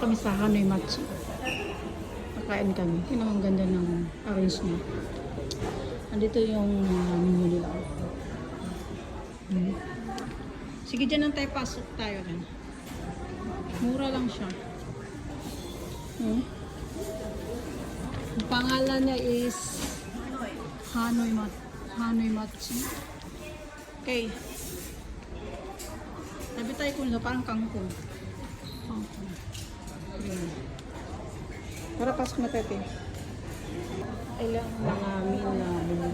Kami sa Hanoi Matsu. Kakain kami. Yun ang ganda ng arrangement. Andito yung menu nila. Sige, dyan lang tayo, pasok tayo rin. Mura lang siya. Ang pangalan niya is Hanoi Matsu. Okay. Sabi tayo kung parang kangkong. Tara, pasok na tayo. Ilang mga meal na menu.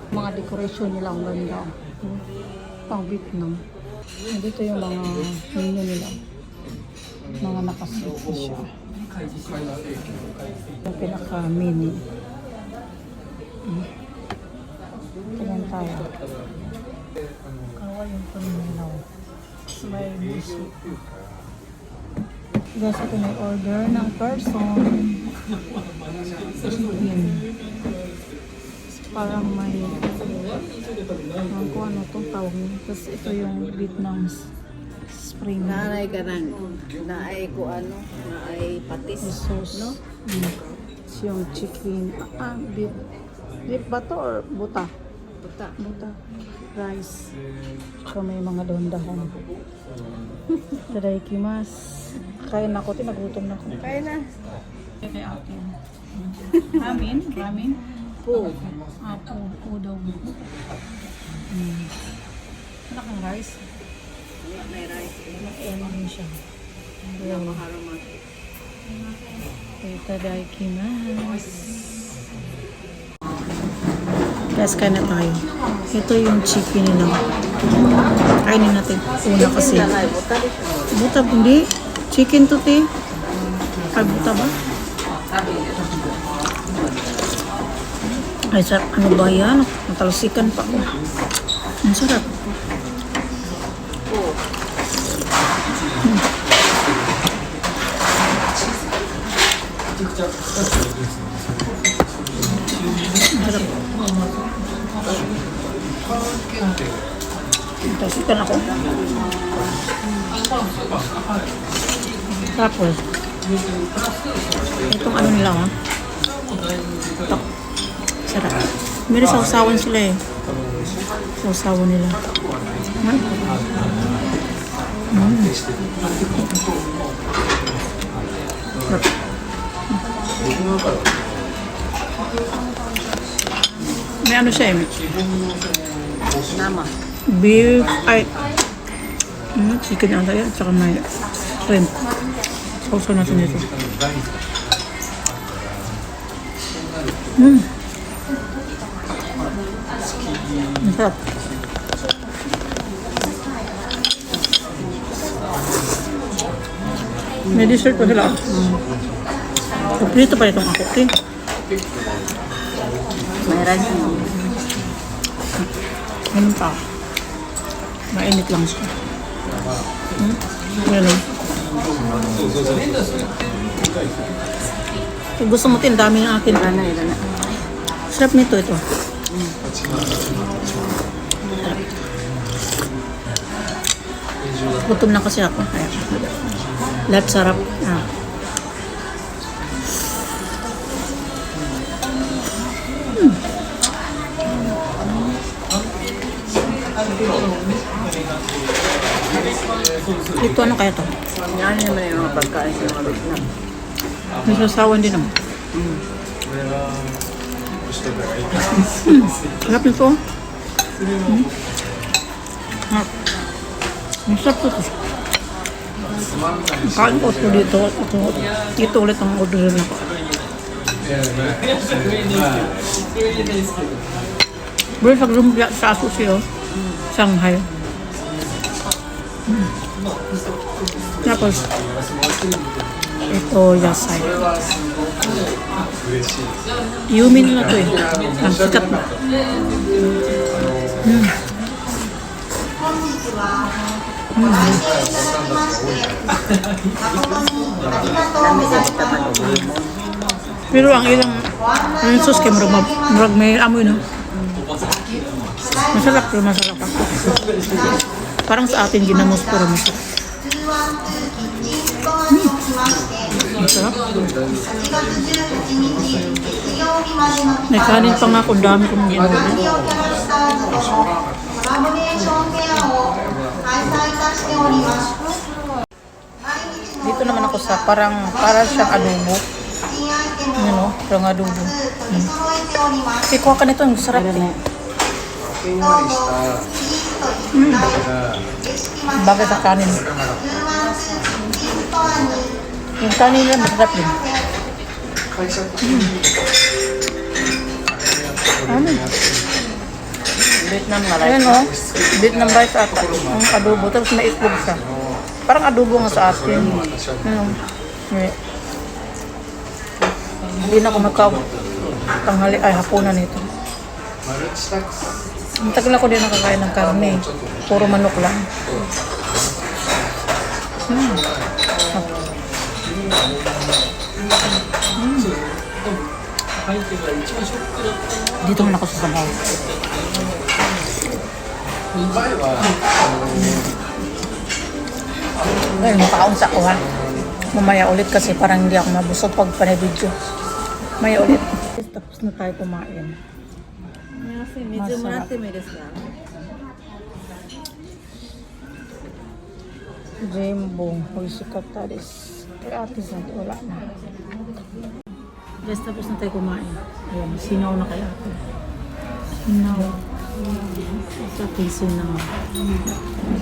Mga decoration nila ang ganda. Pang Vietnam. Dito yung mga menu nila. Mga nakasit siya. Yung pinaka-mini. Tingnan tayo. Kawa yung panilaw. May music. Guys, ito may order ng person. Chicken. Parang may kung ano itong tawag niya. Tapos ito yung Vietnam spring. Naay ka nang, naay ko ano, naay patis, sauce, no? Yung chicken. Beef. Beef ba to or buta? Buta. Buta. Rice. So may mga dahon-dahon. Tadaikimasu. Kain ako, nagutom na ako. Kaya na. Kay akin. Ramen? Ramen? Po. Po daw. Wala kang rice? May rice. Ano rin siya. Yung maharaman. Itadakimasu. Guys, kain na tayo. Ito yung chicken nila. Kainin natin. Una kasi. Buta, hindi. Chicken to, te. Ay, buta ba? Ay, sarap. Ano ba yan? Natalsikan pa ko. Ang sarap. Sarap. Natalsikan ako. Tapos, itong ano nila, ha? Ito. Sarap. May sausawan sila eh. Sausawan nila. May ano siya eh. Nama. Beef, ay, chicken ata yan, tsaka may shrimp. Sausaw natin ito. Masarap. May dessert pa sila. Kompleto pa itong ako, okay? May rice mo. Ganun pa. Mainit lang siya. Ganun. Kung gusto mo tin, dami ng akin. Ila na. Sarap nito ito. Gutom na kasi ako. Kaya, lahat sarap. Ito ano kaya to? Yan naman yung mga pagkain sa mga Vietnam. May sasawan din naman. Sarap nito. Ang sarap ito. Kain ko ito dito. Ito ulit ang order na ko. Bro, sa lumpia sa sushi, oh. Shanghai. Tapos, ito yasay. Yumin na to eh. Ang sikat na. Kami sa kita malumimon. Pero ang ilang yung sauce kay murag may amoy, no? Masarap, pero masarap ako. Parang sa atin ginamos, pero masarap. Masarap. May kanin pa nga kung dami kong ginawa. Dito naman ako sa para siyang adobo. Ano, parang adobo. Kuha ka nito, ang sarap eh. Bagay sa kanin. Yung kanin lang masarap din. Ano? Vietnam na Ayan o. Vietnam rice ata. Ang adobo. Tapos may itlog siya. Parang adobo nga sa atin. Ano? Hindi na ako tanghali ay hapunan nito. Ang tagal ako din nakakain ng karne. Puro manok lang. Dito man ako sa sabaw. Ngayon, makaon sa ako ha. Mamaya ulit kasi parang hindi ako mabusog pag panay-video. Mamaya ulit. Tapos na tayo kumain. Jembong, hoysukata desu. Kay ate sa wala na. Yes, tapos na tayo kumain. Ayan, sinaw na kay ate. Sinaw. Sa ating sinaw.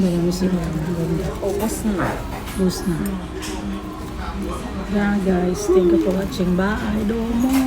Ayan, may sinaw. Ubus na. Bus na. Yeah guys, thank you for watching. Bye. Domo.